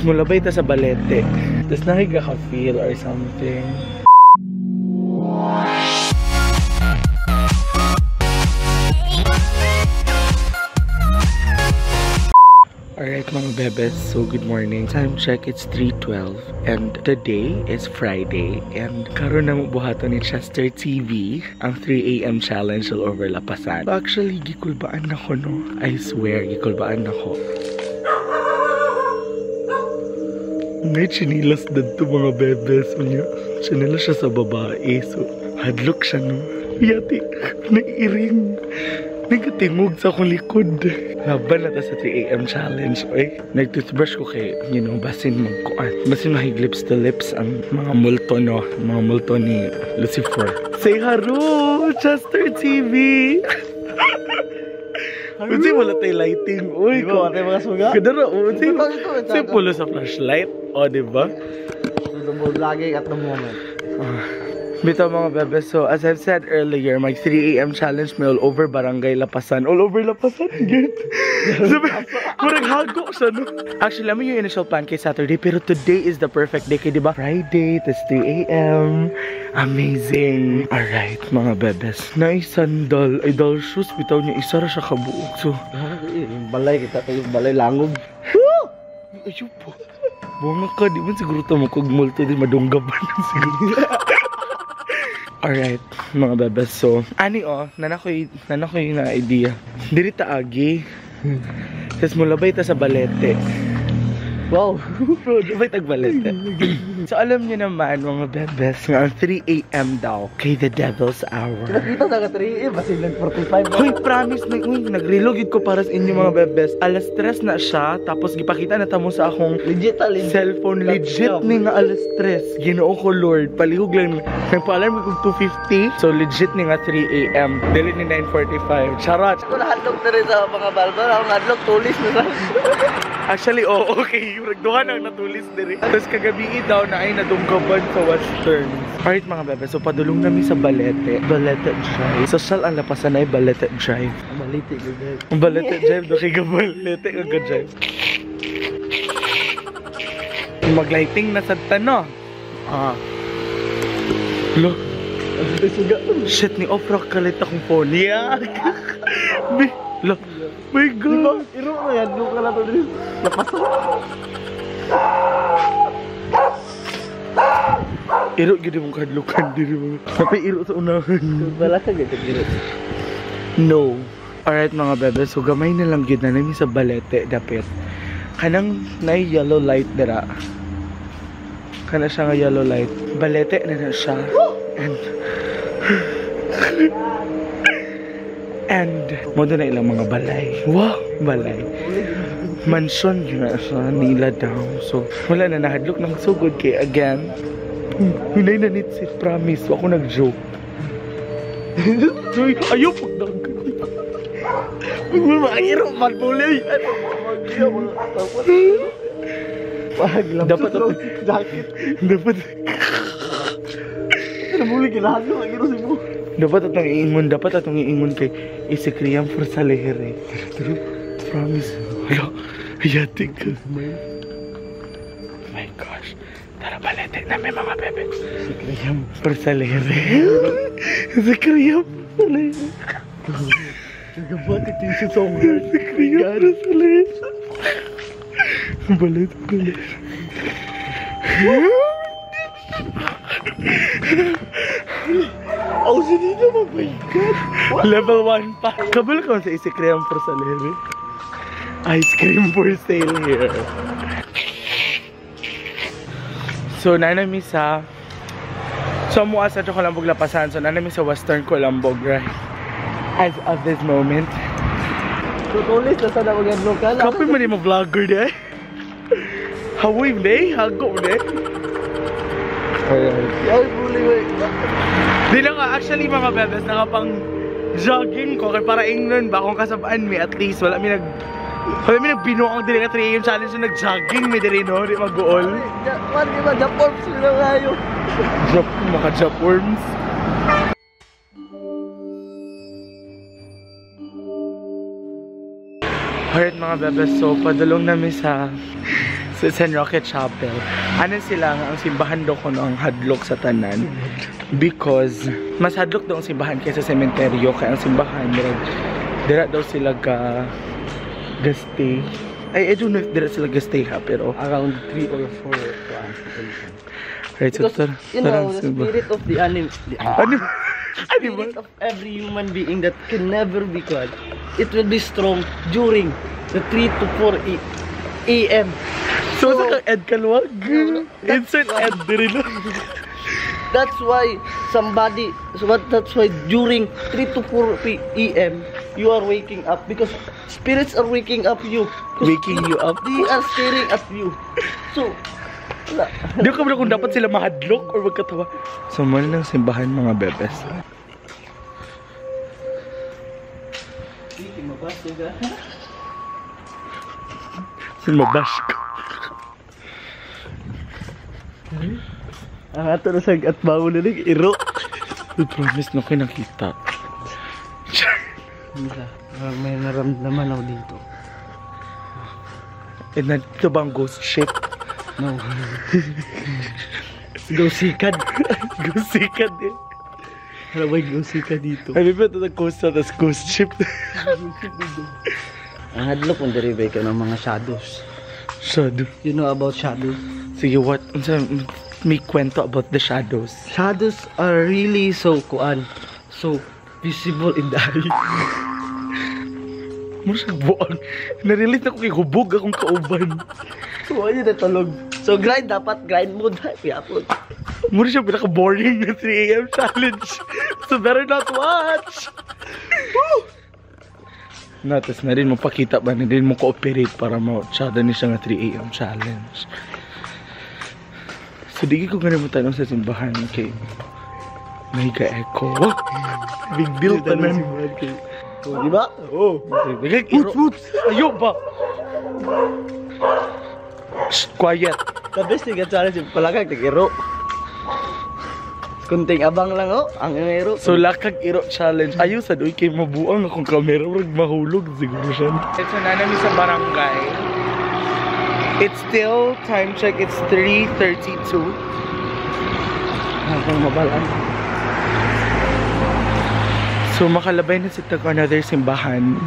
Tapos mulabay ta sa balete. Tapos nakikaka-feel or something. Alright mga bebes, so good morning. Time check, it's 3:12 and today is Friday and karon na buhaton ni Chester TV ang 3 AM challenge all over Lapasan. Actually, gikulbaan ako no. I swear, gikulbaan ako. May chinilas dito mga bebes. Chinilas siya sa babae. So, hadlock siya no. Yati, nag-iring. Nagatingog sa akong likod. Laban na ta sa 3 AM challenge. Oy, nag-toothbrush ko kay, basin magkuan. Basin mahig lips to lips ang mga multo, no? Mga multo ni Lucifer. Say hello, Chester TV! Unsi wala tayo lighting. Uy, ko tayo mga suga. Kadara, unsi. Say pulo sa flashlight. O, diba? Vlogging at the moment. Bito mga bebes, so as I've said earlier, my 3 AM challenge may all over Barangay Lapasan. All over Lapasan, get? Sabi, murag hago siya, no? Actually, alam mo yung initial plan kay Saturday, pero today is the perfect day, kay diba? Friday, tas 3 AM. Amazing. Alright, mga bebes. Naisandal, ay dal shoes, bitaw niya, isa ra siya kabuok. So, balay kita, yung balay langog. Ayun po. Bunga ka, di man siguro ito mo kung multo din madunggaban siguro. Alright, mga bebes. So, nanakoy na idea. Diri ta agi. Tapos mulabay ta sa balete. Wow! Bro, sabay tag-balete. So, alam niyo naman, mga bebes, nga 3 AM daw kay the devil's hour. Nakita sa 3 AM, basilan 45. Hoy, promise na, nag-reload ko para sa inyo mga bebes. Alas 3 na siya, tapos gipakita na tamo sa akong legit. Cellphone. Legit ni nga alas 3. Ginoo ko, Lord. Palihog lang. Nagpa-alarm ko 2:50. So, legit ni nga 3 AM. Dili ni 9:45. Charot. Ako nahadlok na rin sa mga balbar. Ako nahadlok, tulis na lang. Actually, okay. Ragduhan ang natulis diri. Tapos kagabi daw na ay nadunggaban sa Western. Alright mga bebe, so padulong namin sa Balete. Balete Drive. Social ang Lapasan ay Balete Drive. Balete Drive. Ang Balete Drive, doon kaya Balete Drive. Mag-lighting na sa tano. Look. Shit, ni Oprah kalit akong phone. Yeah. Look. My God. Iro na yan, doon ka na to din. Lapasan. Iro gini mong kadlukan diri mo. Tapi iro sa unahan. Wala ka gito dito. No. Alright mga bebe, so gamay na lang gid na namin sa Balete dapit. Kanang na yellow light dira. Kana siya nga yellow light. Balete na siya. And mo na ilang mga balay. Wow, balay. Mansion yun na sa nila daw. So, wala na nahadlok ng sugod kay again. Hinay na nit si promise. Ako nag-joke. Ayaw pagdag. Magmamahirap magbuloy. Dapat ito. Dapat. Nabuli kinahadlok. Ang gino si mo. Dapat atong iingon kay isikriyam for sa lehere. Promise. Hala, hayatik ka. My gosh. Tara balete na may mga bebe. Isikriyam for sa lehere. Isikriyam for sa lehere. Nagabatik din siya sa mga. Isikriyam for sa lehere. Balete ko na. Oh, sini na mabaikan. Level 1 pa. Kabul ka sa isikriyam for sa lehere. Ice cream for sale here. So, nanami sa... So, mua sa Colambog Lapasan. So, nanami sa Western Colambog, right? As of this moment. So, tulis na sana mag-adlok ka. Kapag mo rin mo vlogger, de? Hawoy, de? Hago, de? Ay, buli, wey. Di na nga, actually mga bebes, nakapang jogging ko. Kaya para ingnon ba, kung kasabaan mi, at least, wala mi nagbinuang dili ka 3 AM challenge na nag-jogging mi dili, no? Di mag-goal. Di ba, jump worms nila ngayon. Maka-jump worms. Alright mga bebes, so padulong namin sa Sa San Roque Chapel. Ano sila nga, ang simbahan daw ko ang hadlok sa tanan. Because, mas hadlok daw ang simbahan kaysa sementeryo. Kaya ang simbahan, dira daw sila gastay. I don't know if dira sila gastay ha, pero Around 3 or 4 right, so because, you know, the spirit of the spirit of every human being that can never be God, it will be strong during the 3 to 4 a.m. So, sa kang Ed Kalwag? Insert Ed din. That's why that's why during 3 to 4 p.m. you are waking up because spirits are waking up you. Waking you up? They are staring at you. So, wala. Di ko kung dapat sila mahadlok or magkatawa. So, mali ng simbahan mga bebes. Mabash ko. Ang ato na sag at bawo na rin, iro. I promise na kayo nakita. May naramdaman ako dito. Eh, nandito ba ang ghost ship? No. Ghosikad. Ghosikad eh. Ano ba yung ghosikad dito? Ay, may ito na ghost na, tas ghost ship. Ang hadlok kung derive ka ng mga shadows. Shadow. You know about shadows? Sige, what? May kwento about the shadows. Shadows are really so visible in the eye. Masag buang. Narelate na ko kay hubog akong kauban. So, ayun na tulog. So, dapat grind mode. I-upload. Muna siya pinaka-boring na 3 AM challenge. So, better not watch. Natas na rin mapakita ba na din mo cooperate para ma-chada ni siya nga 3 AM challenge. So, di ko ganun mo tanong sa simbahan. Okay. May ka-echo. Big deal pa na. Di ba? Oo. Woots! Ayaw ba? Shh, quiet. The best thing at challenge yung palagay, nag-iro. Kunting abang lang ang iro. So, lakag iro challenge. Ayaw sa doy kay mabuang akong kamera. Huwag mahulog siguro siya. So, nanami sa barangay. It's still, time check, it's 3:32. Hanggang mabalaan. So, makalabay na si Tag another simbahan.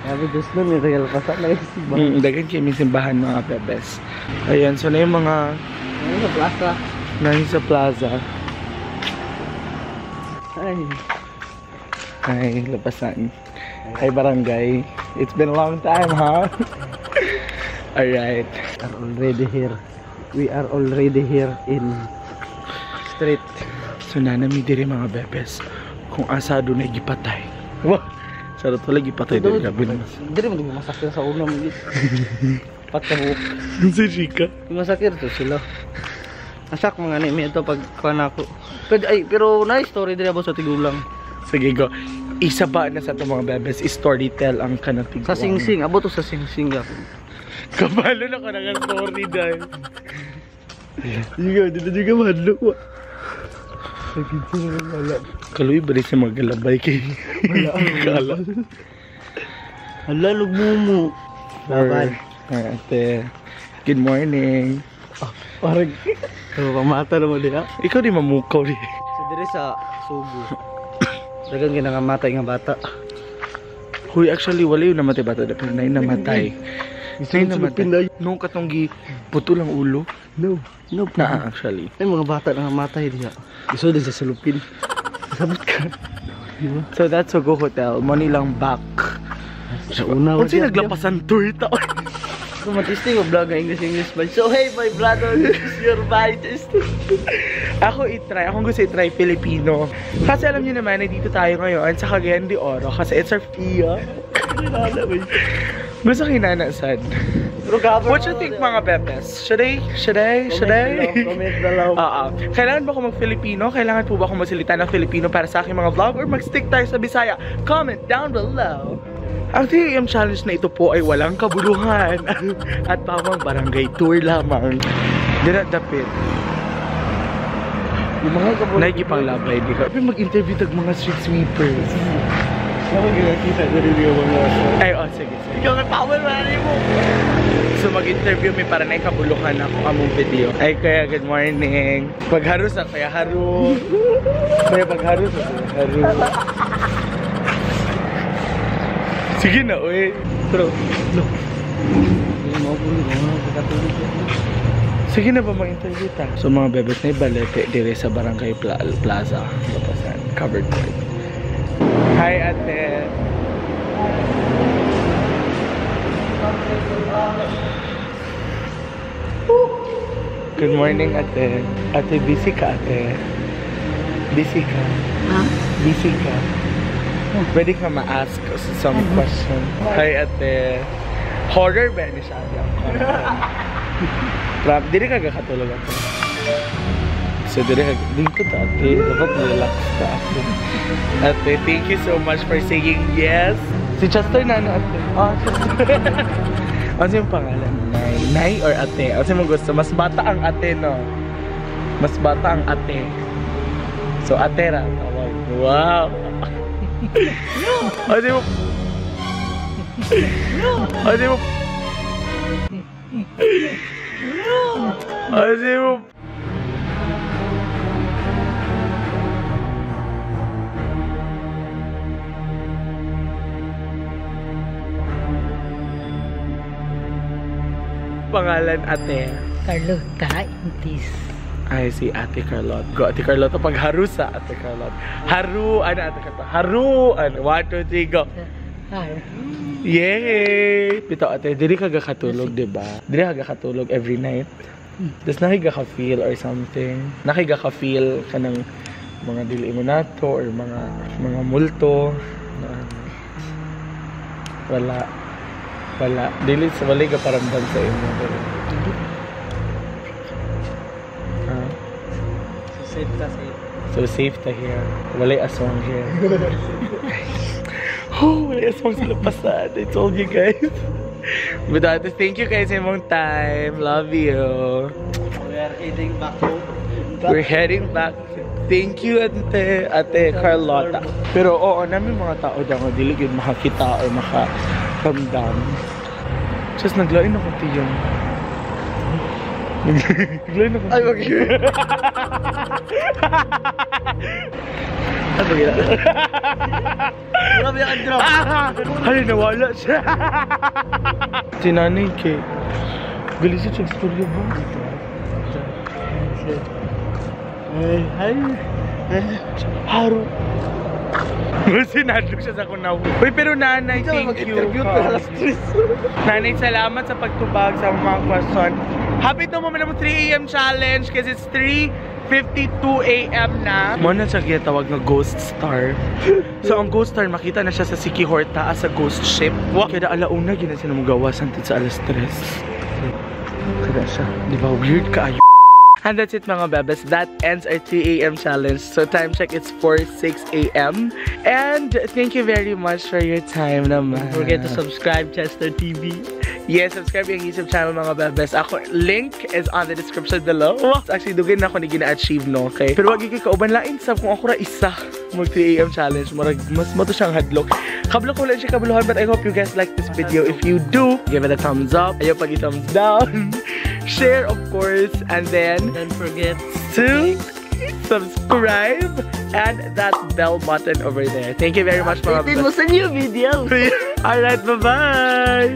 Sabi, Diyos nun, may real pasak na yung simbahan. Dagan kayo may simbahan mga bebes. Ayan, so na yung mga Ano sa plaza? nangin sa plaza. Ay, labasan. Ay, barangay. It's been a long time, huh? Alright. We are already here. We are already here in street. So, nanami diri mga bebes. Kung asado na gipatay. Wah! Sarap pala gipatay diri. Grabe naman. Hindi rin masakir sa unang minute. Patahuk. Si Chika. Masakir to sila. Asak mga anime ito pag panako. Pero na story diri about sa tigulang. Sige, go. Isa ba na sa itong mga bebes is storytell ang kanapig. Sa singsing. Abo to sa singsing ako. Kabalo na ka ng story dahil. Dito juga mahadlok mo. Kaluy ba rin sa mga galabay kay Kala? Hala, lugmumu. Laban. Ate, good morning. Parang pamata naman diha. Ikaw di mamukaw rin. So dire sa Sugo. Dagang ginangamatay nga bata. Huy, actually, wala yung namatay bata. Pero na yung namatay. Na yung namatay. Nung katong puto lang ulo. No. Na actually. Ay, mga bata na namatay diha. Iso din sa salupin. Sabot ka. Diba? So that's Sugo Hotel. Money lang back. Sa una. Kung sino naglapasan tour ito? So, matisting mo vlog ng English ba? So, hey, my brother, this is your bite. Ako gusto i-try Filipino. Kasi alam niyo naman, dito tayo ngayon sa Cagayan de Oro. Kasi it's our FIA. Gusto kinanasan. What you think mga bebes? Should I? Comment na lang. Kailangan ba ako mag-Filipino? Kailangan po ba ako magsalita ng Filipino para sa aking mga vlog? Or mag-stick tayo sa Bisaya? Comment down below. Ang 3 AM challenge na ito po ay walang kabuluhan at pamang barangay tour lamang. Dinadapit. Yung mga kabuluhan. Naigipang labay, di ka. Mag-interview tag mga street sweepers. Ako ginakita na rin yung mga. Ay, sige. Ikaw may power money mo. So mag-interview mi para na ikabuluhan ako among video. Ay kaya good morning. Pagharus ako kaya haru. Kaya pagharus ako haru. Sige na, uy. Pero, no. Sige na ba mag-interview ta? So mga bebes na ibalete dire sa Barangay Plaza. Bapasan. Covered court. Hi, ate. Good morning, ate. Ate, busy ka, ate? Busy ka? Ha? Busy ka? Pwede ka ma-ask some question. Hi, ate. Horror ba ni siya? Trap, dili ka kakatulog ako. So, dili ka, dito ta, ate. Dapat relax ka ako. Ate, thank you so much for saying yes. Si Chester na, ate. Oh, Chester. Ano yung pangalan? Nay or ate? Ano mo gusto? Mas bata ang ate, no? Mas bata ang ate. So, ate ra. Tawag. Wow! Ano mo? Ano mo? Ano mo? Pangalan, ate? Carlota Intis. Ay, si Ate Carlota. Go, Ate Carlota. Pag haru sa Ate Carlota. Haru, ano Ate Carlota? Haru! 1, 2, 3, go! Yay! Pito, ate, dili ka gakatulog, diba? Dili ka gakatulog every night. Tapos nakiga ka feel or something. Nakiga ka feel ka ng mga dili mo nato or mga multo. Wala. Wala. Dili sa walay ka paramdam sa imo. Huh? So safe ta safe. So safe ta here. Walay aswang here. Oh, walay aswang sa lapasan. I told you guys. But thank you guys sa mong time. Love you. We are heading back home. We're heading back. Thank you, Ate Carlota. Pero oo, namin mga tao daw dili gyud makakita or makaramdam. Just naglain ako tiyo. Naglain ako. Ay, wag yun. Ano yun? Grabe ang drop. Ay, nawala siya. Si nanay kay gali siya sa istorya ba? Ay. Haro. Sinadlok siya sa kunaw. Uy, pero nanay, thank you. Nanay, salamat sa pagtubag sa mga question. Happy to moment mo 3 AM challenge kasi it's 3:52 AM na. Muna siya tawag na Ghost Star. So ang Ghost Star, makita na siya sa Siki Horta as a ghost ship. Kaya alauna, gina siya na magawasan sa alas 3. Kaya siya, di ba weird ka ayo? And that's it mga bebes. That ends our 3 AM challenge. So time check, it's 4:06 AM. And thank you very much for your time naman. Don't forget to subscribe Chester TV. Yes, subscribe yung YouTube channel mga bebes. Ako, link is on the description below. Actually, dugin na ako ni gina-achieve, no? Okay? Pero wag yung kauban lain sa kung ako ra isa mag 3 AM challenge. Mas mo to siyang hadlok. Kablo ko lang siya kabuluhan, but I hope you guys like this video. If you do, give it a thumbs up. Ayaw pag i-thumbs down. Share, of course. And then, Don't forget to subscribe and that bell button over there. Thank you very much mga Updated mo sa new video. Alright, bye-bye!